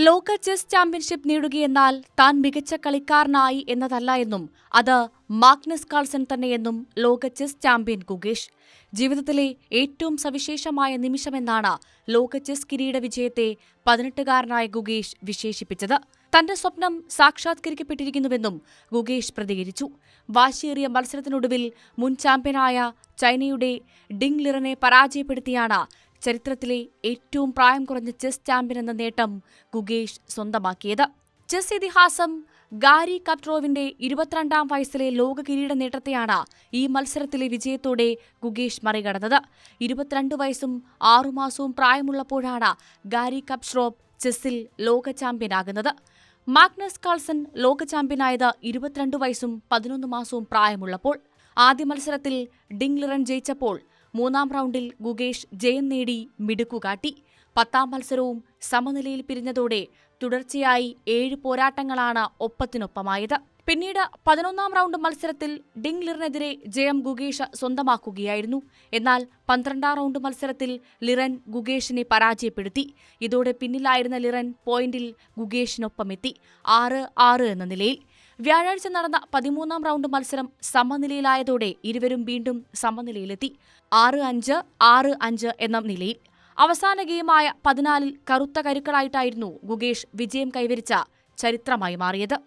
ലോക chess championship നേടുകയെന്നാൽ താൻ മികച്ച കളിക്കാരനായി എന്നതല്ല എന്നും അത് മാഗ്നസ് കാൾസൺ തന്നെയെന്നും ലോക ചെസ് ചാമ്പ്യൻ ഗുകേഷ്. ജീവിതത്തിലെ ഏറ്റവും സവിശേഷമായ നിമിഷമെന്നാണ് ലോക ചെസ് കിരീട വിജയത്തെ 18-കാരനായ ഗുകേഷ് വിശേഷിപ്പിച്ചത്. തന്റെ സ്വപ്നം സാക്ഷാത്കരിക്കപ്പെട്ടിരിക്കുന്നുവെന്നും ഗുകേഷ് പ്രതികരിച്ചു. വാശിയേറിയ മത്സരത്തിനൊടുവിൽ മുൻ ചാമ്പ്യനായ ചൈനയുടെ ഡിങ് ലിറനെ പരാജയപ്പെടുത്തിയാണ് ചരിത്രത്തിലെ ഏറ്റവും പ്രായം കുറഞ്ഞ ചെസ് ചാമ്പ്യൻ എന്ന നേട്ടം ഗുകേഷ് സ്വന്തമാക്കിയത്. ചെസ് ഇതിഹാസം ഗാരി കപ്റോവിന്റെ 22-ാം വയസ്സിലെ ലോക കിരീട നേട്ടത്തെയാണ് ഈ മത്സരത്തിലെ വിജയത്തോടെ ഗുകേഷ് മറികടന്നത്. 22 വയസ്സും 6 മാസവും പ്രായമുള്ളപ്പോഴാണ് ഗാരി കപ്റോവ് ചെസ്സിൽ ലോക ചാമ്പ്യനാകുന്നത്. മാഗ്നസ് കാൾസൺ ലോക ചാമ്പ്യനായത് 22 വയസ്സും 11 മാസവും പ്രായമുള്ളപ്പോൾ. ആദ്യ മത്സരത്തിൽ ഡിങ് ലിറൻ ജയിച്ചപ്പോൾ 3-ാം റൗണ്ടിൽ ഗുകേഷ് ജയം നേടി മിടുക്കുകാട്ടി. 10-ാം മത്സരവും സമനിലയിൽ പിരിഞ്ഞതോടെ തുടർച്ചയായി 7 പോരാട്ടങ്ങളാണ് ഒപ്പത്തിനൊപ്പമായത്. പിന്നീട് 11-ാം റൗണ്ട് മത്സരത്തിൽ ഡിങ് ലിറനെതിരെ ജയം ഗുകേഷ് സ്വന്തമാക്കുകയായിരുന്നു. എന്നാൽ 12-ാം റൗണ്ട് മത്സരത്തിൽ ലിറൻ ഗുകേഷിനെ പരാജയപ്പെടുത്തി. ഇതോടെ പിന്നിലായിരുന്ന ലിറൻ പോയിന്റിൽ ഗുകേഷിനൊപ്പമെത്തി 6-6 എന്ന നിലയിൽ. വ്യാഴാഴ്ച നടന്ന 13-ാം റൗണ്ട് മത്സരം സമനിലയിലായതോടെ ഇരുവരും വീണ്ടും സമനിലയിലെത്തി 6-5, 6-5 എന്ന നിലയിൽ. അവസാന ഗെയിമായ 14-ൽ കറുത്ത കരുക്കളായിട്ടായിരുന്നു ഗുകേഷ് വിജയം കൈവരിച്ച ചരിത്രമായി മാറിയത്.